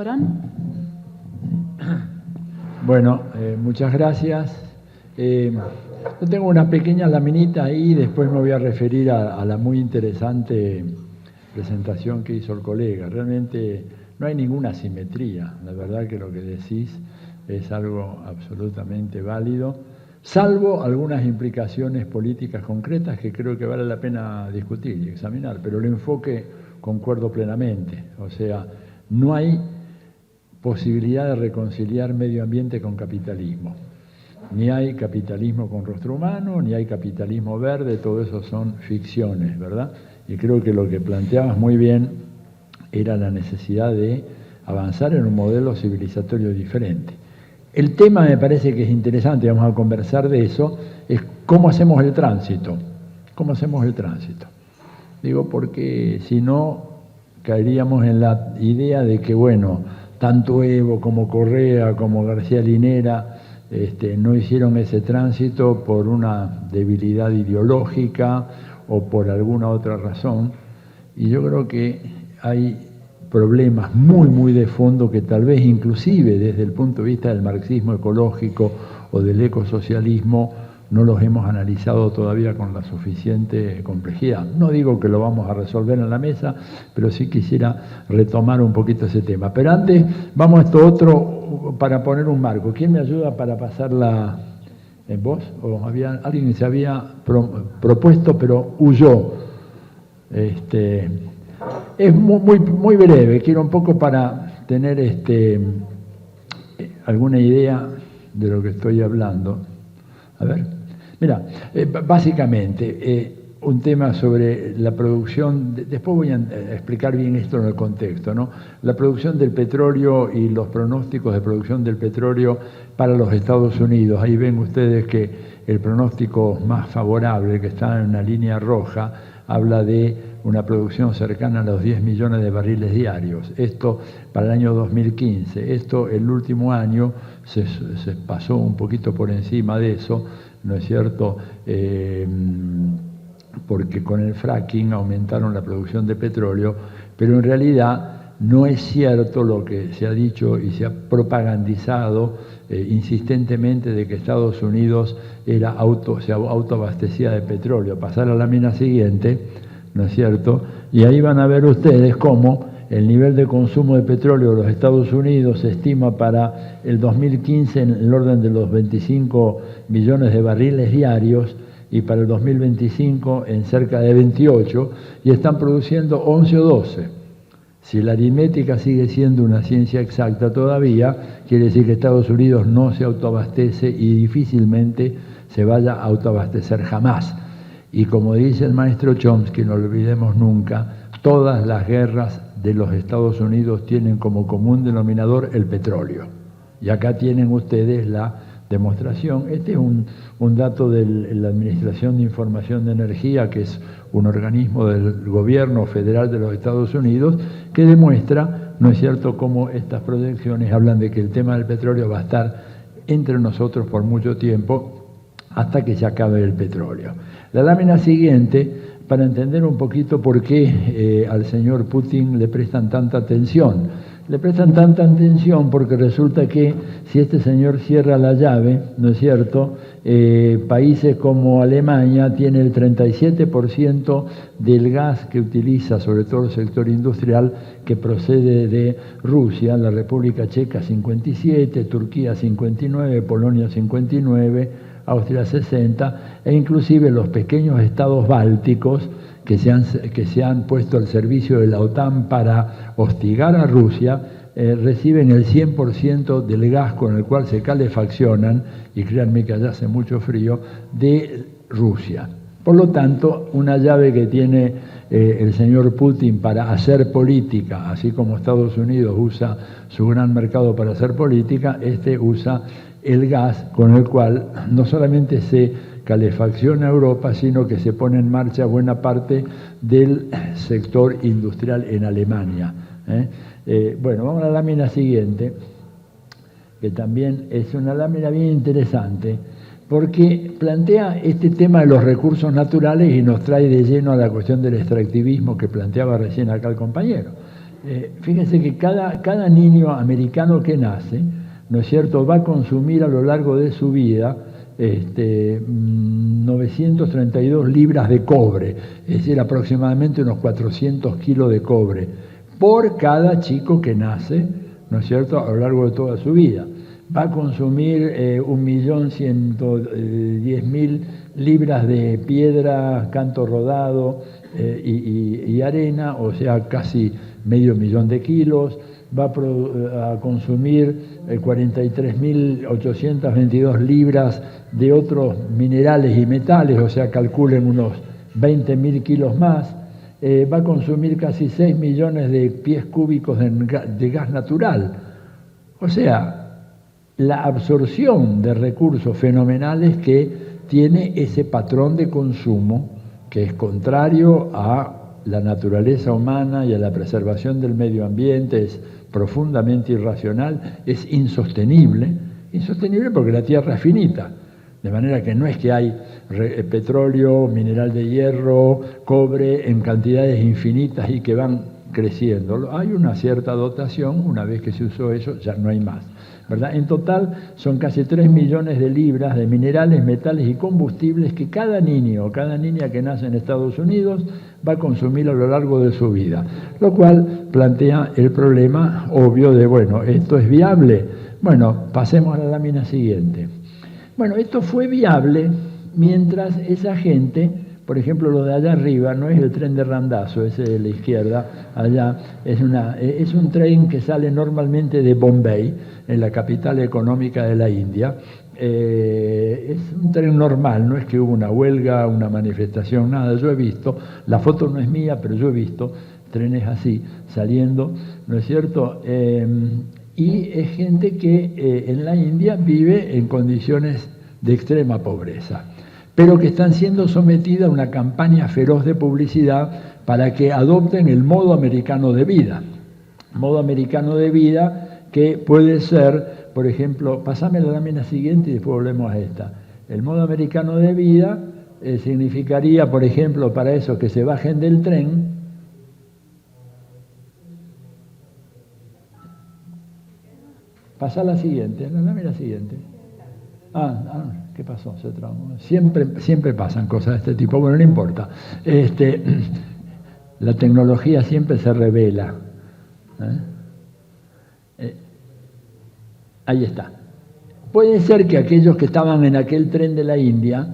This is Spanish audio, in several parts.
Corán. Bueno, muchas gracias. Yo tengo una pequeña laminita ahí, después me voy a referir a la muy interesante presentación que hizo el colega. Realmente no hay ninguna simetría, la verdad que lo que decís es algo absolutamente válido, salvo algunas implicaciones políticas concretas que creo que vale la pena discutir y examinar, pero el enfoque concuerdo plenamente, o sea, no hay posibilidad de reconciliar medio ambiente con capitalismo. Ni hay capitalismo con rostro humano, ni hay capitalismo verde, todo eso son ficciones, ¿verdad? Y creo que lo que planteabas muy bien era la necesidad de avanzar en un modelo civilizatorio diferente. El tema me parece que es interesante, vamos a conversar de eso, es cómo hacemos el tránsito. ¿Cómo hacemos el tránsito? Digo, porque si no, caeríamos en la idea de que, bueno, tanto Evo como Correa como García Linera no hicieron ese tránsito por una debilidad ideológica o por alguna otra razón. Y yo creo que hay problemas muy de fondo que tal vez inclusive desde el punto de vista del marxismo ecológico o del ecosocialismo no los hemos analizado todavía con la suficiente complejidad. No digo que lo vamos a resolver en la mesa, pero sí quisiera retomar un poquito ese tema. Pero antes, vamos a esto otro para poner un marco. ¿Quién me ayuda para pasarla en voz? ¿O había alguien que se había propuesto pero huyó? Es muy breve, quiero un poco para tener alguna idea de lo que estoy hablando. A ver. Mira, básicamente, un tema sobre la producción, después voy a explicar bien esto en el contexto, ¿no? La producción del petróleo y los pronósticos de producción del petróleo para los Estados Unidos. Ahí ven ustedes que el pronóstico más favorable, que está en una línea roja, habla de una producción cercana a los 10 millones de barriles diarios. Esto para el año 2015. Esto el último año se pasó un poquito por encima de eso, ¿no es cierto? Porque con el fracking aumentaron la producción de petróleo, pero en realidad no es cierto lo que se ha dicho y se ha propagandizado insistentemente de que Estados Unidos se autoabastecía de petróleo. Pasar a la lámina siguiente, ¿no es cierto? Y ahí van a ver ustedes cómo el nivel de consumo de petróleo de los Estados Unidos se estima para el 2015 en el orden de los 25 millones de barriles diarios y para el 2025 en cerca de 28, y están produciendo 11 o 12. Si la aritmética sigue siendo una ciencia exacta todavía, quiere decir que Estados Unidos no se autoabastece y difícilmente se vaya a autoabastecer jamás. Y como dice el maestro Chomsky, no lo olvidemos nunca, todas las guerras de los Estados Unidos tienen como común denominador el petróleo. Y acá tienen ustedes la demostración. Este es un dato de la Administración de Información de Energía, que es un organismo del gobierno federal de los Estados Unidos, que demuestra, ¿no es cierto?, cómo estas proyecciones hablan de que el tema del petróleo va a estar entre nosotros por mucho tiempo, hasta que se acabe el petróleo. La lámina siguiente, para entender un poquito por qué al señor Putin le prestan tanta atención. Le prestan tanta atención porque resulta que si este señor cierra la llave, ¿no es cierto?, países como Alemania tiene el 37% del gas que utiliza, sobre todo el sector industrial, que procede de Rusia, la República Checa 57%, Turquía 59%, Polonia 59%, Austria 60%, e inclusive los pequeños estados bálticos que se han puesto al servicio de la OTAN para hostigar a Rusia, reciben el 100% del gas con el cual se calefaccionan, y créanme que allá hace mucho frío, de Rusia. Por lo tanto, una llave que tiene el señor Putin para hacer política, así como Estados Unidos usa su gran mercado para hacer política, usa el gas con el cual no solamente se calefacciona Europa, sino que se pone en marcha buena parte del sector industrial en Alemania. Bueno, vamos a la lámina siguiente, que también es una lámina bien interesante, porque plantea este tema de los recursos naturales y nos trae de lleno a la cuestión del extractivismo que planteaba recién acá el compañero. Fíjense que cada niño americano que nace, ¿no es cierto?, va a consumir a lo largo de su vida 932 libras de cobre, es decir, aproximadamente unos 400 kilos de cobre, por cada chico que nace, ¿no es cierto?, a lo largo de toda su vida. Va a consumir 1.110.000 libras de piedra, canto rodado y arena, o sea, casi 500.000 de kilos. Va a consumir 43.822 libras de otros minerales y metales, o sea, calculen unos 20.000 kilos más. Va a consumir casi 6 millones de pies cúbicos de gas natural. O sea, la absorción de recursos fenomenales que tiene ese patrón de consumo, que es contrario a la naturaleza humana y a la preservación del medio ambiente, es profundamente irracional, es insostenible porque la Tierra es finita, de manera que no es que hay petróleo, mineral de hierro, cobre en cantidades infinitas y que van creciendo. Hay una cierta dotación, una vez que se usó eso ya no hay más, ¿verdad? En total son casi 3 millones de libras de minerales, metales y combustibles que cada niño o cada niña que nace en Estados Unidos va a consumir a lo largo de su vida, lo cual plantea el problema obvio de, bueno, ¿esto es viable? Bueno, pasemos a la lámina siguiente. Bueno, esto fue viable mientras esa gente, por ejemplo, lo de allá arriba, no es el tren de Randazzo, ese de la izquierda, allá, es un tren que sale normalmente de Bombay, en la capital económica de la India. Es un tren normal, no es que hubo una huelga, una manifestación, nada. Yo he visto, la foto no es mía, pero yo he visto trenes así saliendo, ¿no es cierto? Y es gente que en la India vive en condiciones de extrema pobreza, pero que están siendo sometidas a una campaña feroz de publicidad para que adopten el modo americano de vida. Modo americano de vida que puede ser, por ejemplo, pasame la lámina siguiente y después volvemos a esta. El modo americano de vida significaría, por ejemplo, para eso que se bajen del tren. Pasa la siguiente, la lámina siguiente. ¿Qué pasó? Se traumó. Siempre pasan cosas de este tipo. Bueno, no importa. La tecnología siempre se revela. Ahí está. Puede ser que aquellos que estaban en aquel tren de la India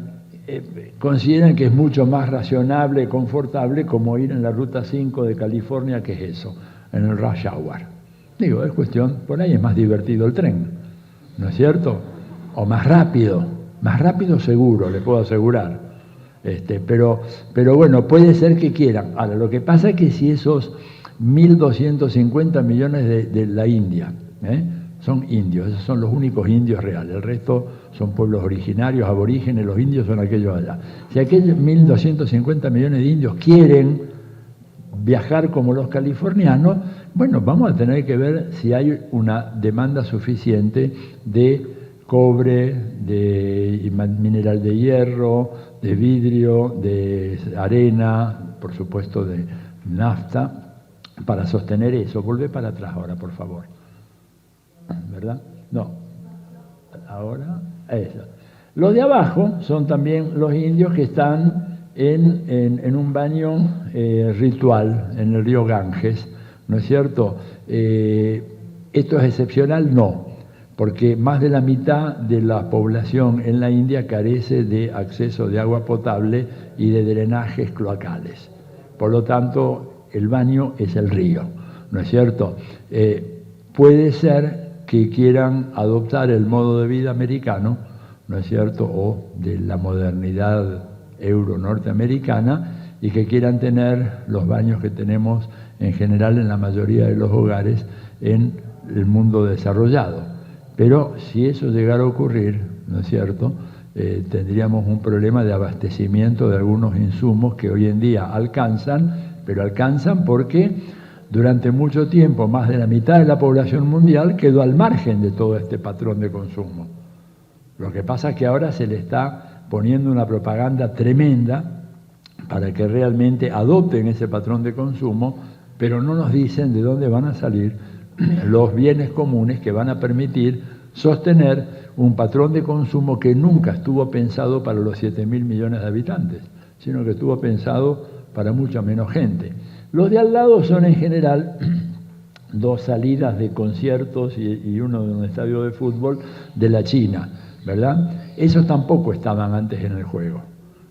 consideren que es mucho más razonable, confortable, como ir en la Ruta 5 de California, que es eso, en el rush hour. Digo, es cuestión, por ahí es más divertido el tren, ¿no es cierto? O más rápido seguro, le puedo asegurar. Pero bueno, puede ser que quieran. Ahora, lo que pasa es que si esos 1.250 millones de la India, son indios, esos son los únicos indios reales, el resto son pueblos originarios, aborígenes, los indios son aquellos allá. Si aquellos 1.250 millones de indios quieren viajar como los californianos, bueno, vamos a tener que ver si hay una demanda suficiente de cobre, de mineral de hierro, de vidrio, de arena, por supuesto de nafta, para sostener eso. Volvé para atrás ahora, por favor. ¿Verdad? No. Ahora, eso. Los de abajo son también los indios que están en un baño ritual en el río Ganges, ¿no es cierto? ¿Esto es excepcional? No, porque más de la mitad de la población en la India carece de acceso de agua potable y de drenajes cloacales. Por lo tanto, el baño es el río, ¿no es cierto? Puede ser que quieran adoptar el modo de vida americano, ¿no es cierto?, o de la modernidad euro-norteamericana, y que quieran tener los baños que tenemos en general en la mayoría de los hogares en el mundo desarrollado. Pero si eso llegara a ocurrir, ¿no es cierto?, tendríamos un problema de abastecimiento de algunos insumos que hoy en día alcanzan, pero alcanzan porque durante mucho tiempo, más de la mitad de la población mundial quedó al margen de todo este patrón de consumo. Lo que pasa es que ahora se le está poniendo una propaganda tremenda para que realmente adopten ese patrón de consumo, pero no nos dicen de dónde van a salir los bienes comunes que van a permitir sostener un patrón de consumo que nunca estuvo pensado para los 7.000 millones de habitantes, sino que estuvo pensado para mucha menos gente. Los de al lado son en general dos salidas de conciertos y uno de un estadio de fútbol de la China, ¿verdad? Esos tampoco estaban antes en el juego.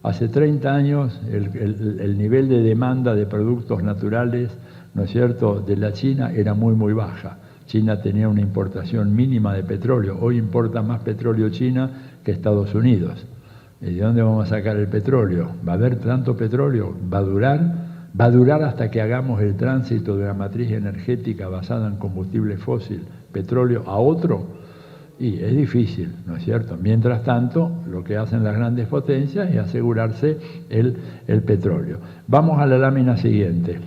Hace 30 años el nivel de demanda de productos naturales, ¿no es cierto?, de la China era muy, muy baja. China tenía una importación mínima de petróleo. Hoy importa más petróleo China que Estados Unidos. ¿Y de dónde vamos a sacar el petróleo? ¿Va a haber tanto petróleo? ¿Va a durar? ¿Va a durar hasta que hagamos el tránsito de una matriz energética basada en combustible fósil, petróleo, a otro? Y es difícil, ¿no es cierto? Mientras tanto, lo que hacen las grandes potencias es asegurarse el petróleo. Vamos a la lámina siguiente.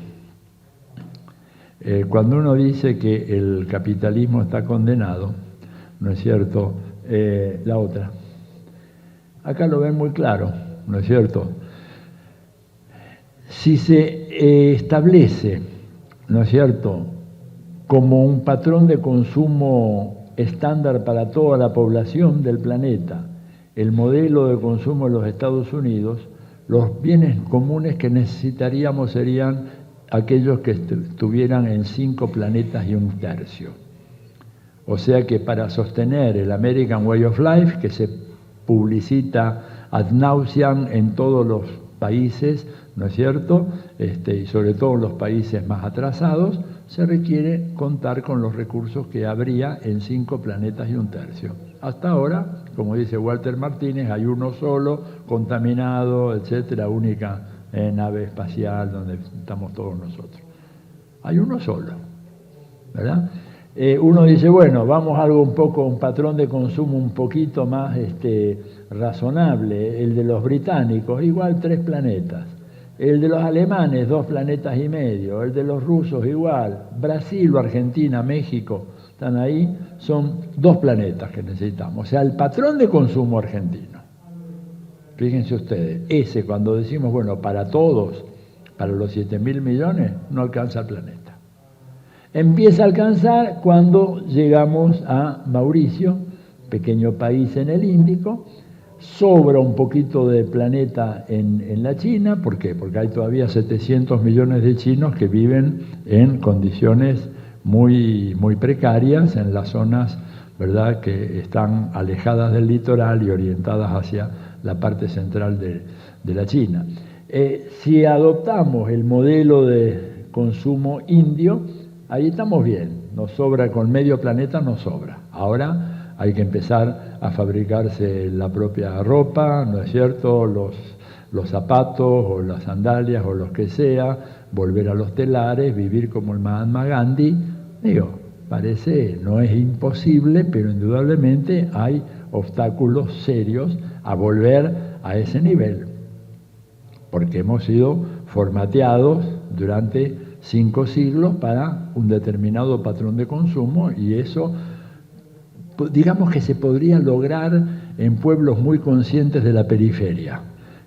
Cuando uno dice que el capitalismo está condenado, ¿no es cierto? La otra. Acá lo ven muy claro, ¿no es cierto? Si se establece, ¿no es cierto?, como un patrón de consumo estándar para toda la población del planeta, el modelo de consumo de los Estados Unidos, los bienes comunes que necesitaríamos serían aquellos que estuvieran en 5 planetas y 1/3. O sea que para sostener el American Way of Life, que se publicita ad nauseam en todos los países, ¿no es cierto?, y sobre todo en los países más atrasados, se requiere contar con los recursos que habría en 5 planetas y 1/3. Hasta ahora, como dice Walter Martínez, hay uno solo, contaminado, etcétera, única nave espacial donde estamos todos nosotros. Hay uno solo, ¿verdad? Uno dice, bueno, vamos a algo un patrón de consumo un poquito más razonable, el de los británicos, igual 3 planetas. El de los alemanes, 2,5 planetas. El de los rusos, igual. Brasil, Argentina, México, están ahí, son 2 planetas que necesitamos. O sea, el patrón de consumo argentino. Fíjense ustedes, ese cuando decimos, bueno, para todos, para los 7.000 millones, no alcanza el planeta. Empieza a alcanzar cuando llegamos a Mauricio, pequeño país en el Índico. Sobra un poquito de planeta en la China. ¿Por qué? Porque hay todavía 700 millones de chinos que viven en condiciones muy, muy precarias en las zonas, ¿verdad?, que están alejadas del litoral y orientadas hacia la parte central de la China. Si adoptamos el modelo de consumo indio, ahí estamos bien. Nos sobra, con medio planeta nos sobra. Ahora hay que empezar a fabricarse la propia ropa, ¿no es cierto?, los zapatos o las sandalias o los que sea, volver a los telares, vivir como el Mahatma Gandhi. Digo, parece, no es imposible, pero indudablemente hay obstáculos serios a volver a ese nivel, porque hemos sido formateados durante 5 siglos para un determinado patrón de consumo, y eso, digamos que se podría lograr en pueblos muy conscientes de la periferia.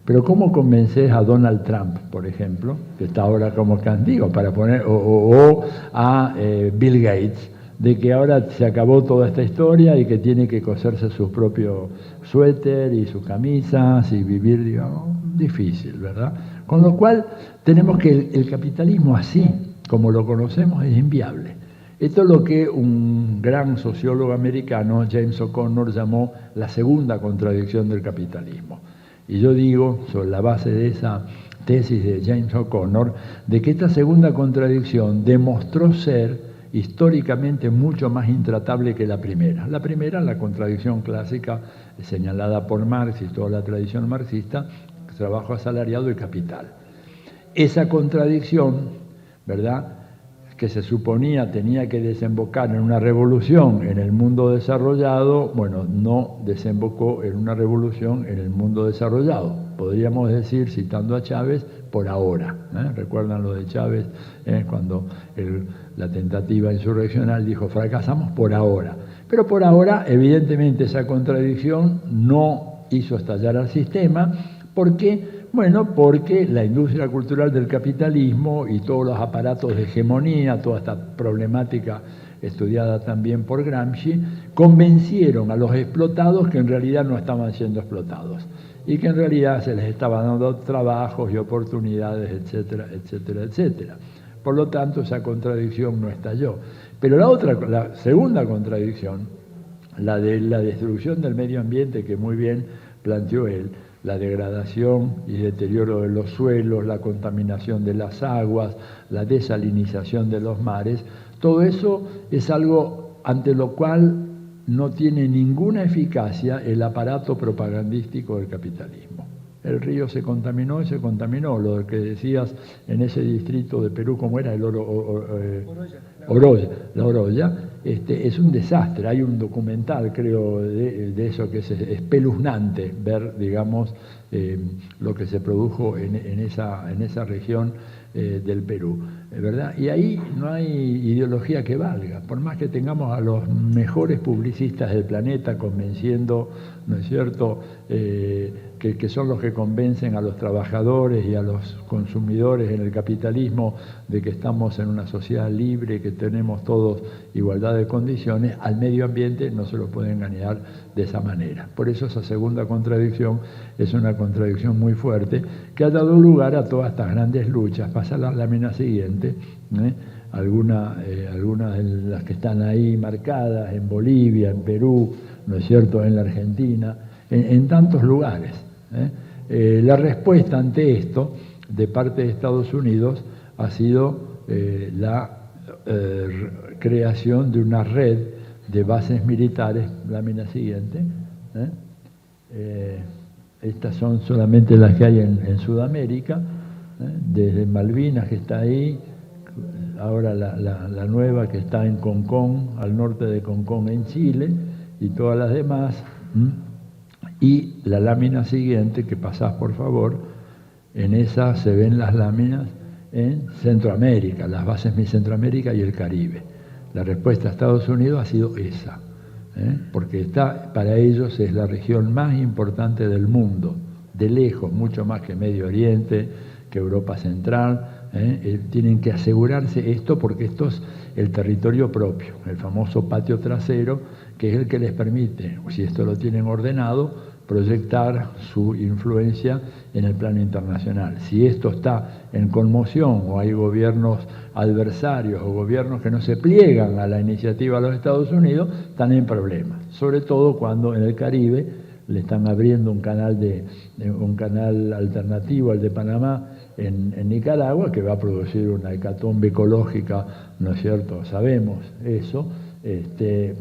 Pero ¿cómo convences a Donald Trump, por ejemplo, que está ahora como candidato, para poner, o a Bill Gates, de que ahora se acabó toda esta historia y que tiene que coserse su propio suéter y sus camisas y vivir, digamos, difícil, ¿verdad? Con lo cual tenemos que el capitalismo así, como lo conocemos, es inviable. Esto es lo que un gran sociólogo americano, James O'Connor, llamó la segunda contradicción del capitalismo. Y yo digo, sobre la base de esa tesis de James O'Connor, de que esta segunda contradicción demostró ser históricamente mucho más intratable que la primera. La primera, la contradicción clásica señalada por Marx y toda la tradición marxista, trabajo asalariado y capital. Esa contradicción, ¿verdad?, que se suponía tenía que desembocar en una revolución en el mundo desarrollado, bueno, no desembocó en una revolución en el mundo desarrollado. Podríamos decir, citando a Chávez, por ahora. ¿Recuerdan lo de Chávez? Cuando la tentativa insurreccional dijo, fracasamos por ahora. Pero por ahora, evidentemente, esa contradicción no hizo estallar al sistema. ¿Por qué? Bueno, porque la industria cultural del capitalismo y todos los aparatos de hegemonía, toda esta problemática estudiada también por Gramsci, convencieron a los explotados que en realidad no estaban siendo explotados y que en realidad se les estaba dando trabajos y oportunidades, etcétera, etcétera, etcétera. Por lo tanto, esa contradicción no estalló. Pero la segunda contradicción, la de la destrucción del medio ambiente, que muy bien planteó él, la degradación y deterioro de los suelos, la contaminación de las aguas, la desalinización de los mares, todo eso es algo ante lo cual no tiene ninguna eficacia el aparato propagandístico del capitalismo. El río se contaminó y se contaminó. Lo que decías en ese distrito de Perú, ¿cómo era? La Oroya, es un desastre. Hay un documental, creo, de eso que es espeluznante, ver, digamos, lo que se produjo en esa región del Perú, ¿verdad? Y ahí no hay ideología que valga. Por más que tengamos a los mejores publicistas del planeta convenciendo, ¿no es cierto?, que son los que convencen a los trabajadores y a los consumidores en el capitalismo de que estamos en una sociedad libre, que tenemos todos igualdad de condiciones, al medio ambiente no se lo puede engañar de esa manera. Por eso esa segunda contradicción es una contradicción muy fuerte que ha dado lugar a todas estas grandes luchas. Pasa la lámina siguiente, algunas de las que están ahí marcadas en Bolivia, en Perú, ¿no es cierto?, en la Argentina, en tantos lugares. La respuesta ante esto de parte de Estados Unidos ha sido la creación de una red de bases militares, lámina siguiente. Estas son solamente las que hay en Sudamérica, desde Malvinas, que está ahí, ahora la nueva que está en Concón, al norte de Concón en Chile, y todas las demás. Y la lámina siguiente, que pasás por favor, en esa se ven las láminas en Centroamérica, las bases de Centroamérica y el Caribe. La respuesta a Estados Unidos ha sido esa, porque para ellos es la región más importante del mundo, de lejos, mucho más que Medio Oriente, que Europa Central. Tienen que asegurarse esto porque esto es el territorio propio, el famoso patio trasero, que es el que les permite, si esto lo tienen ordenado, proyectar su influencia en el plano internacional. Si esto está en conmoción o hay gobiernos adversarios o gobiernos que no se pliegan a la iniciativa de los Estados Unidos, están en problemas, sobre todo cuando en el Caribe le están abriendo un canal alternativo al de Panamá en Nicaragua, que va a producir una hecatombe ecológica, ¿no es cierto? Sabemos eso,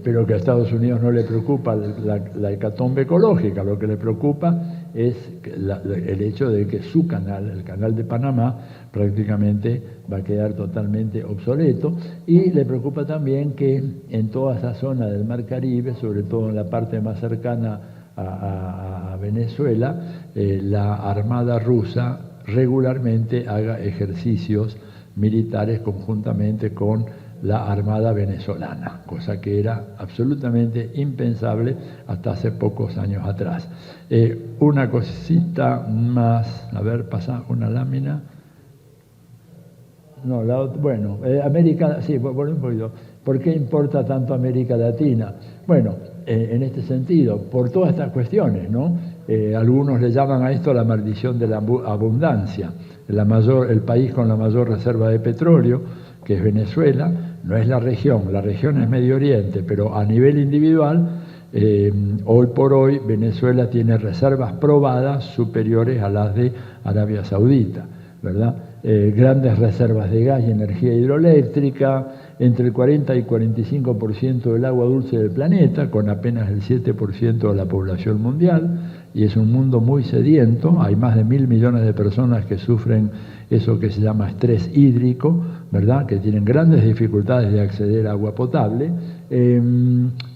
pero que a Estados Unidos no le preocupa la hecatombe ecológica, lo que le preocupa es el hecho de que su canal, el canal de Panamá, prácticamente va a quedar totalmente obsoleto, y le preocupa también que en toda esa zona del Mar Caribe, sobre todo en la parte más cercana a Venezuela, la Armada rusa regularmente haga ejercicios militares conjuntamente con la Armada venezolana, cosa que era absolutamente impensable hasta hace pocos años atrás. Una cosita más, a ver, pasa una lámina. No, bueno, América, sí, por un poquito. ¿Por qué importa tanto América Latina? Bueno, en este sentido, por todas estas cuestiones, ¿no? Algunos le llaman a esto la maldición de la abundancia. El país con la mayor reserva de petróleo, que es Venezuela, no es la región es Medio Oriente, pero a nivel individual, hoy por hoy Venezuela tiene reservas probadas superiores a las de Arabia Saudita, ¿verdad? Grandes reservas de gas y energía hidroeléctrica, entre el 40 y 45% del agua dulce del planeta, con apenas el 7% de la población mundial, y es un mundo muy sediento. Hay más de 1.000 millones de personas que sufren eso que se llama estrés hídrico, ¿verdad?, que tienen grandes dificultades de acceder a agua potable.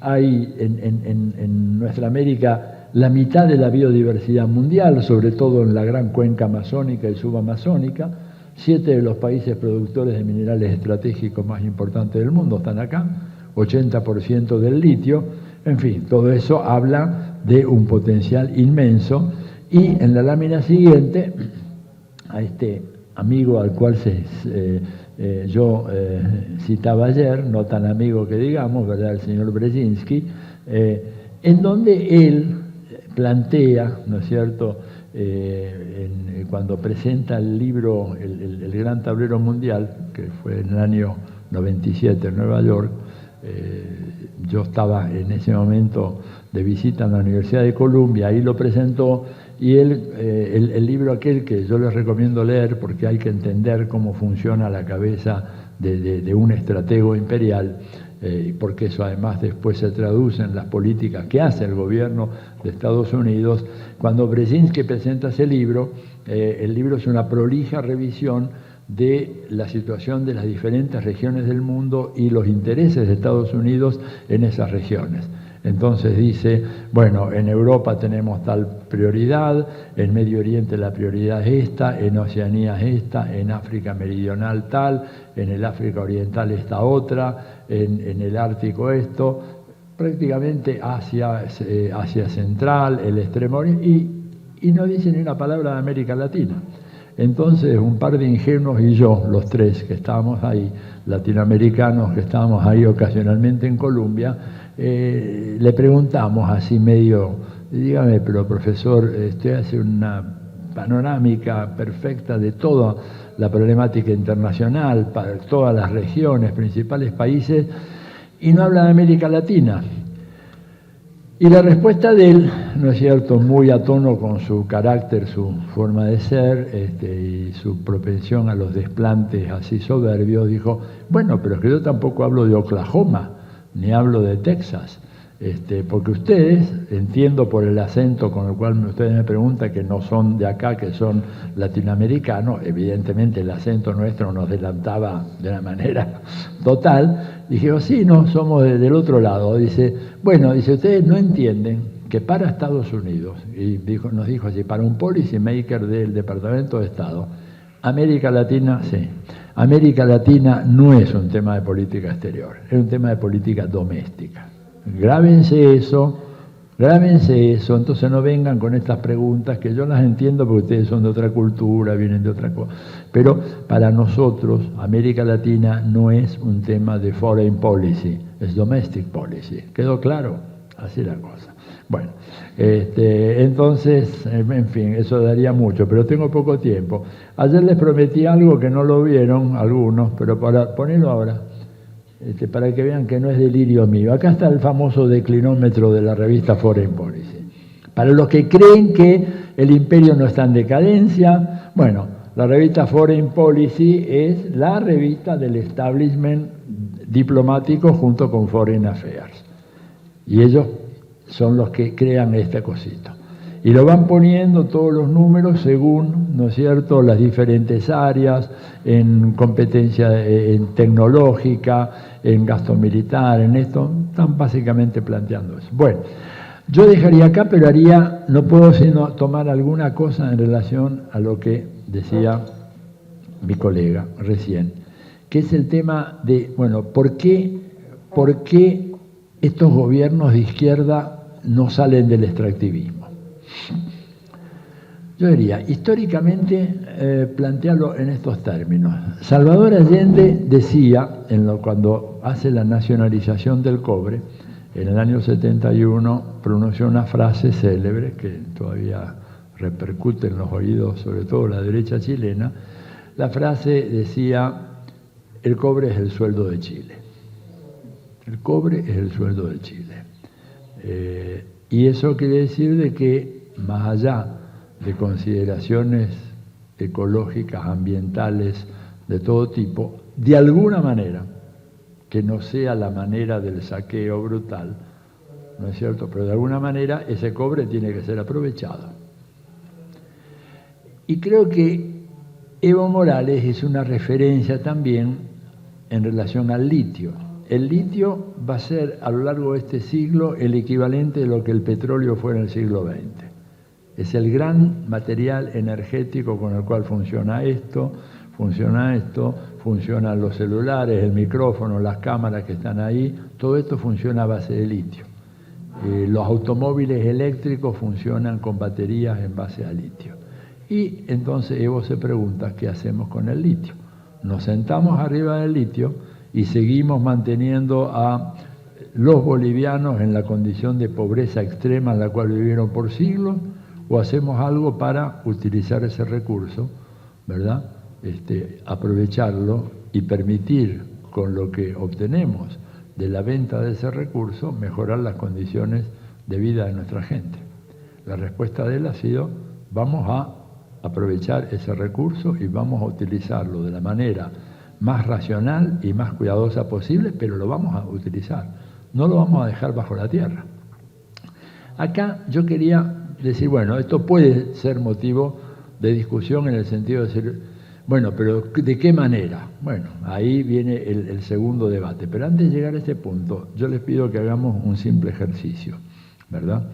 Hay en nuestra América la mitad de la biodiversidad mundial, sobre todo en la gran cuenca amazónica y subamazónica. 7 de los países productores de minerales estratégicos más importantes del mundo están acá, 80% del litio. En fin, todo eso habla de un potencial inmenso, Y en la lámina siguiente, a este amigo al cual yo citaba ayer, no tan amigo que digamos, ¿verdad?, el señor Brzezinski, en donde él plantea, ¿no es cierto?, cuando presenta el libro el Gran Tablero Mundial, que fue en el año 97 en Nueva York, yo estaba en ese momento de visita en la Universidad de Columbia, ahí lo presentó, y él, el libro aquel que yo les recomiendo leer porque hay que entender cómo funciona la cabeza de un estratego imperial, porque eso además después se traduce en las políticas que hace el gobierno de Estados Unidos. Cuando Brzezinski presenta ese libro, el libro es una prolija revisión de la situación de las diferentes regiones del mundo y los intereses de Estados Unidos en esas regiones. Entonces dice, bueno, en Europa tenemos tal prioridad, en Medio Oriente la prioridad es esta, en Oceanía es esta, en África Meridional tal, en el África Oriental esta otra, en el Ártico esto, prácticamente Asia Central, el Extremo Oriente, y no dice ni una palabra de América Latina. Entonces, un par de ingenuos y yo, los tres que estábamos ahí, latinoamericanos que estábamos ahí ocasionalmente en Colombia, le preguntamos así medio, dígame, pero profesor, usted hace una panorámica perfecta de toda la problemática internacional, para todas las regiones, principales países, y no habla de América Latina. Y la respuesta de él, ¿no es cierto?, muy a tono con su carácter, su forma de ser y su propensión a los desplantes así soberbios, dijo, bueno, pero es que yo tampoco hablo de Oklahoma, ni hablo de Texas, porque ustedes, entiendo por el acento con el cual ustedes me preguntan que no son de acá, que son latinoamericanos, evidentemente el acento nuestro nos delantaba de una manera total. Dije, sí, no, somos del otro lado. Dice, bueno, dice, ustedes no entienden que para Estados Unidos, y nos dijo así, para un policy maker del Departamento de Estado, América Latina, sí, América Latina no es un tema de política exterior, es un tema de política doméstica. Grábense eso, entonces no vengan con estas preguntas que yo las entiendo porque ustedes son de otra cultura, vienen de otra cosa. Pero para nosotros, América Latina no es un tema de foreign policy, es domestic policy. ¿Quedó claro? Así la cosa. Bueno, entonces, en fin, eso daría mucho, pero tengo poco tiempo. Ayer les prometí algo que no lo vieron algunos, pero para ponerlo ahora. Para que vean que no es delirio mío. Acá está el famoso declinómetro de la revista Foreign Policy. Para los que creen que el imperio no está en decadencia, bueno, la revista Foreign Policy es la revista del establishment diplomático junto con Foreign Affairs. Y ellos son los que crean este cosito. Y lo van poniendo todos los números según, ¿no es cierto?, las diferentes áreas, en competencia en tecnológica, en gasto militar, en esto, están básicamente planteando eso. Bueno, yo dejaría acá, pero no puedo sino tomar alguna cosa en relación a lo que decía mi colega recién, que es el tema de, bueno, ¿por qué estos gobiernos de izquierda no salen del extractivismo? Yo diría, históricamente, plantearlo en estos términos. Salvador Allende decía, cuando hace la nacionalización del cobre, en el año 71, pronunció una frase célebre que todavía repercute en los oídos, sobre todo la derecha chilena. La frase decía, el cobre es el sueldo de Chile. El cobre es el sueldo de Chile. Y eso quiere decir de que, más allá de consideraciones ecológicas, ambientales, de todo tipo, de alguna manera, que no sea la manera del saqueo brutal, ¿no es cierto?, pero de alguna manera ese cobre tiene que ser aprovechado. Y creo que Evo Morales es una referencia también en relación al litio. El litio va a ser a lo largo de este siglo el equivalente de lo que el petróleo fue en el siglo XX. Es el gran material energético con el cual funciona esto, funcionan los celulares, el micrófono, las cámaras que están ahí, todo esto funciona a base de litio. los automóviles eléctricos funcionan con baterías en base a litio. Y entonces Evo se pregunta, ¿qué hacemos con el litio? Nos sentamos arriba del litio y seguimos manteniendo a los bolivianos en la condición de pobreza extrema en la cual vivieron por siglos, o hacemos algo para utilizar ese recurso, ¿verdad? Aprovecharlo y permitir, con lo que obtenemos de la venta de ese recurso, mejorar las condiciones de vida de nuestra gente. La respuesta de él ha sido, vamos a aprovechar ese recurso y vamos a utilizarlo de la manera más racional y más cuidadosa posible, pero lo vamos a utilizar, no lo vamos a dejar bajo la tierra. Acá yo quería decir, bueno, esto puede ser motivo de discusión en el sentido de decir, bueno, pero ¿de qué manera? Bueno, ahí viene el segundo debate. Pero antes de llegar a este punto, yo les pido que hagamos un simple ejercicio, ¿verdad?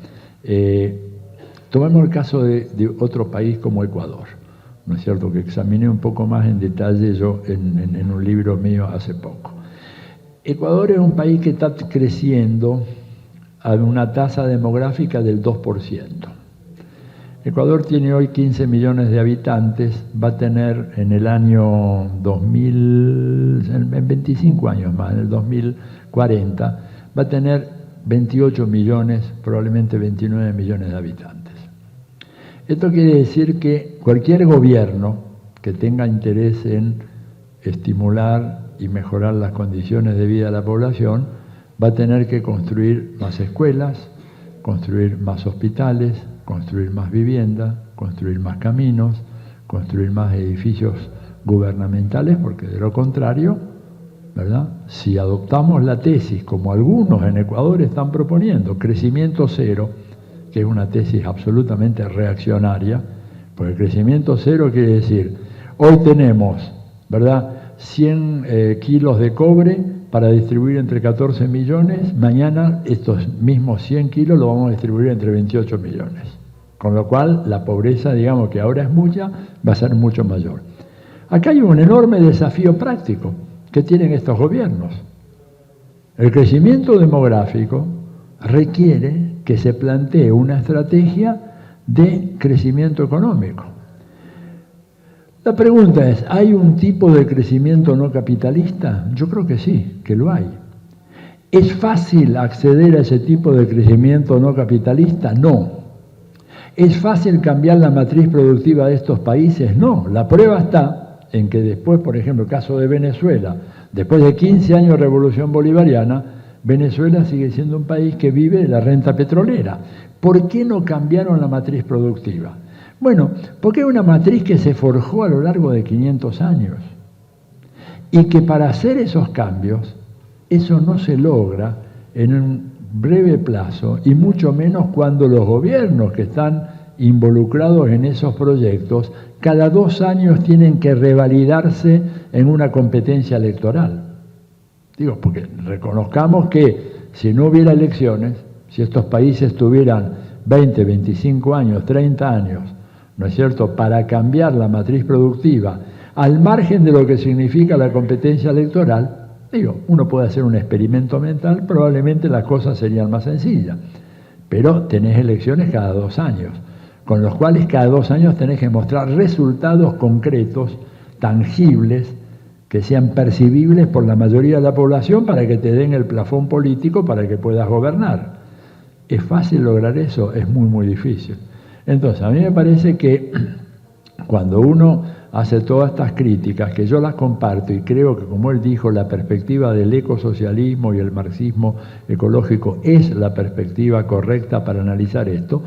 Tomemos el caso de otro país como Ecuador, ¿no es cierto?, que examiné un poco más en detalle yo en un libro mío hace poco. Ecuador es un país que está creciendo a una tasa demográfica del 2%. Ecuador tiene hoy 15 millones de habitantes, va a tener en el año 2000, en 25 años más, en el 2040, va a tener 28 millones, probablemente 29 millones de habitantes. Esto quiere decir que cualquier gobierno que tenga interés en estimular y mejorar las condiciones de vida de la población va a tener que construir más escuelas, construir más hospitales, construir más vivienda, construir más caminos, construir más edificios gubernamentales, porque de lo contrario, ¿verdad?, si adoptamos la tesis, como algunos en Ecuador están proponiendo, crecimiento cero, que es una tesis absolutamente reaccionaria, porque el crecimiento cero quiere decir, hoy tenemos, ¿verdad?, 100 kilos de cobre para distribuir entre 14 millones, mañana estos mismos 100 kilos los vamos a distribuir entre 28 millones. Con lo cual, la pobreza, digamos que ahora es mucha, va a ser mucho mayor. Acá hay un enorme desafío práctico que tienen estos gobiernos. El crecimiento demográfico requiere que se plantee una estrategia de crecimiento económico. La pregunta es, ¿hay un tipo de crecimiento no capitalista? Yo creo que sí, que lo hay. ¿Es fácil acceder a ese tipo de crecimiento no capitalista? No. ¿Es fácil cambiar la matriz productiva de estos países? No. La prueba está en que después, por ejemplo, el caso de Venezuela, después de 15 años de revolución bolivariana, Venezuela sigue siendo un país que vive de la renta petrolera. ¿Por qué no cambiaron la matriz productiva? Bueno, porque es una matriz que se forjó a lo largo de 500 años y que para hacer esos cambios, eso no se logra en un breve plazo y mucho menos cuando los gobiernos que están involucrados en esos proyectos cada 2 años tienen que revalidarse en una competencia electoral. Digo, porque reconozcamos que si no hubiera elecciones, si estos países tuvieran 20, 25 años, 30 años, ¿no es cierto?, para cambiar la matriz productiva, al margen de lo que significa la competencia electoral, digo, uno puede hacer un experimento mental, probablemente las cosas serían más sencillas, pero tenés elecciones cada 2 años, con los cuales cada 2 años tenés que mostrar resultados concretos, tangibles, que sean percibibles por la mayoría de la población para que te den el plafón político para que puedas gobernar. ¿Es fácil lograr eso? Es muy, muy difícil. Entonces, a mí me parece que cuando uno hace todas estas críticas, que yo las comparto y creo que, como él dijo, la perspectiva del ecosocialismo y el marxismo ecológico es la perspectiva correcta para analizar esto,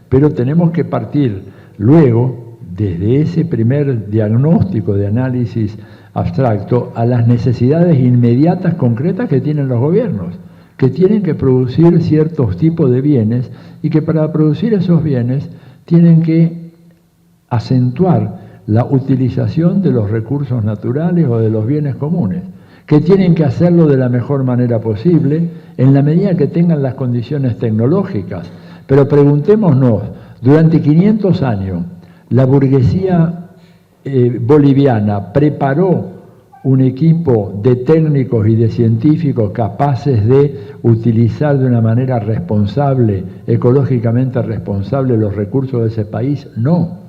pero tenemos que partir luego, desde ese primer diagnóstico de análisis abstracto, a las necesidades inmediatas, concretas que tienen los gobiernos, que tienen que producir ciertos tipos de bienes y que para producir esos bienes tienen que acentuar la utilización de los recursos naturales o de los bienes comunes, que tienen que hacerlo de la mejor manera posible, en la medida que tengan las condiciones tecnológicas. Pero preguntémonos, durante 500 años, la burguesía boliviana preparó un equipo de técnicos y de científicos capaces de utilizar de una manera responsable, ecológicamente responsable, los recursos de ese país? No.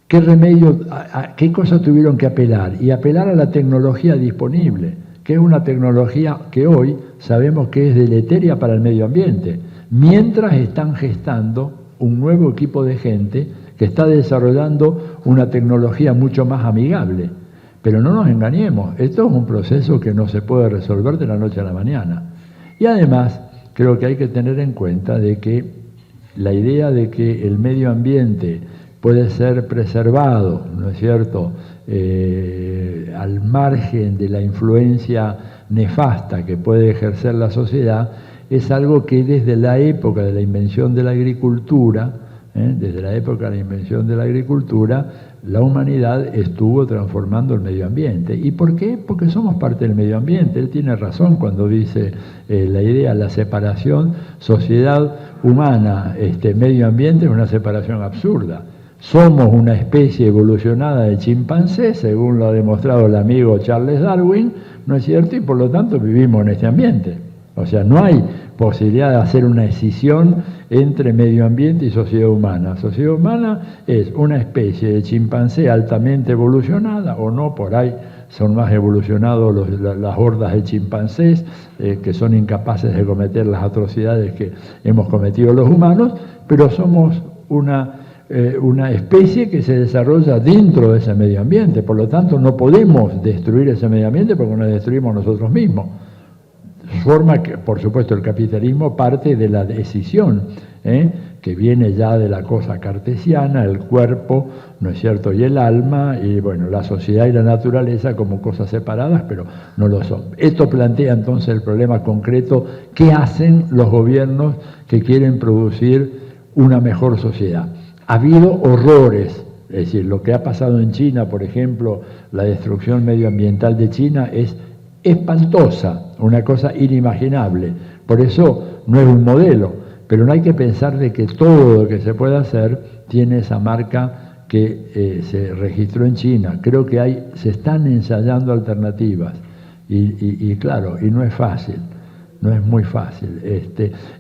¿Qué remedio, a qué cosa tuvieron que apelar? Y apelar a la tecnología disponible, que es una tecnología que hoy sabemos que es deleteria para el medio ambiente, mientras están gestando un nuevo equipo de gente que está desarrollando una tecnología mucho más amigable. Pero no nos engañemos, esto es un proceso que no se puede resolver de la noche a la mañana. Y además, creo que hay que tener en cuenta de que la idea de que el medio ambiente puede ser preservado, ¿no es cierto?, al margen de la influencia nefasta que puede ejercer la sociedad, es algo que desde la época de la invención de la agricultura, la humanidad estuvo transformando el medio ambiente. ¿Y por qué? Porque somos parte del medio ambiente. Él tiene razón cuando dice la idea, la separación sociedad humana, medio ambiente, es una separación absurda. Somos una especie evolucionada de chimpancé, según lo ha demostrado el amigo Charles Darwin, ¿no es cierto? Y por lo tanto vivimos en este ambiente. O sea, no hay posibilidad de hacer una escisión entre medio ambiente y sociedad humana. Sociedad humana es una especie de chimpancé altamente evolucionada, o no, por ahí son más evolucionados las hordas de chimpancés, que son incapaces de cometer las atrocidades que hemos cometido los humanos, pero somos una especie que se desarrolla dentro de ese medio ambiente. Por lo tanto, no podemos destruir ese medio ambiente porque nos destruimos nosotros mismos. Forma que, por supuesto, el capitalismo parte de la decisión, que viene ya de la cosa cartesiana, el cuerpo, ¿no es cierto?, y el alma, y bueno, la sociedad y la naturaleza como cosas separadas, pero no lo son. Esto plantea entonces el problema concreto: ¿qué hacen los gobiernos que quieren producir una mejor sociedad? Ha habido horrores, es decir, lo que ha pasado en China, por ejemplo, la destrucción medioambiental de China es espantosa, una cosa inimaginable. Por eso no es un modelo, pero no hay que pensar de que todo lo que se puede hacer tiene esa marca que se registró en China. Creo que se están ensayando alternativas y claro, y no es fácil. No es muy fácil.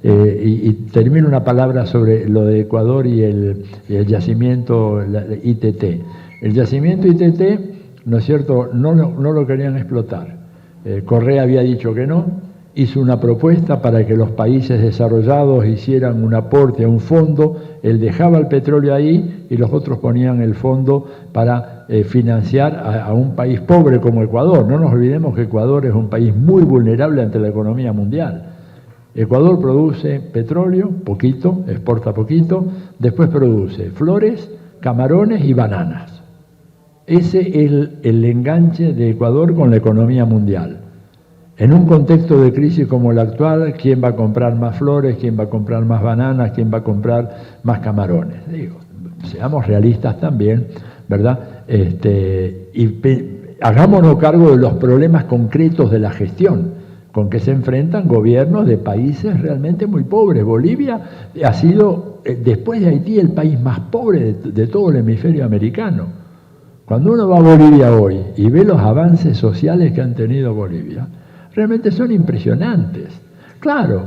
Y termino una palabra sobre lo de Ecuador y el yacimiento ITT. El yacimiento ITT, ¿no es cierto?, no lo querían explotar. Correa había dicho que no, hizo una propuesta para que los países desarrollados hicieran un aporte a un fondo, él dejaba el petróleo ahí y los otros ponían el fondo para financiar a un país pobre como Ecuador. No nos olvidemos que Ecuador es un país muy vulnerable ante la economía mundial. Ecuador produce petróleo, poquito, exporta poquito, después produce flores, camarones y bananas. Ese es el enganche de Ecuador con la economía mundial. En un contexto de crisis como el actual, ¿quién va a comprar más flores? ¿Quién va a comprar más bananas? ¿Quién va a comprar más camarones? Digo, seamos realistas también, ¿verdad? Hagámonos cargo de los problemas concretos de la gestión con que se enfrentan gobiernos de países realmente muy pobres. Bolivia ha sido, después de Haití, el país más pobre de todo el hemisferio americano. Cuando uno va a Bolivia hoy y ve los avances sociales que han tenido Bolivia, realmente son impresionantes. Claro,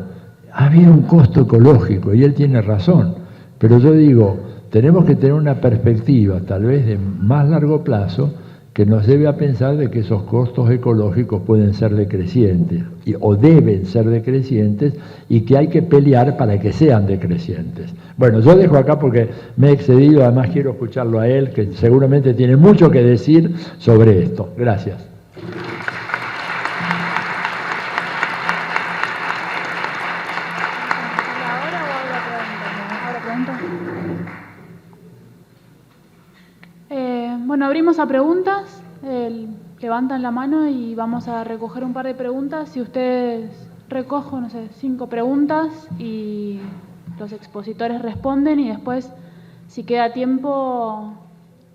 ha habido un costo ecológico y él tiene razón, pero yo digo, tenemos que tener una perspectiva tal vez de más largo plazo que nos debe a pensar de que esos costos ecológicos pueden ser decrecientes o deben ser decrecientes y que hay que pelear para que sean decrecientes. Bueno, yo dejo acá porque me he excedido, además quiero escucharlo a él, que seguramente tiene mucho que decir sobre esto. Gracias. Bueno, abrimos a preguntas. Levantan la mano y vamos a recoger un par de preguntas. Si ustedes recojo, no sé, 5 preguntas y los expositores responden y después, si queda tiempo,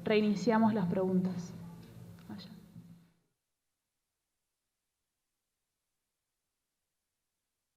reiniciamos las preguntas.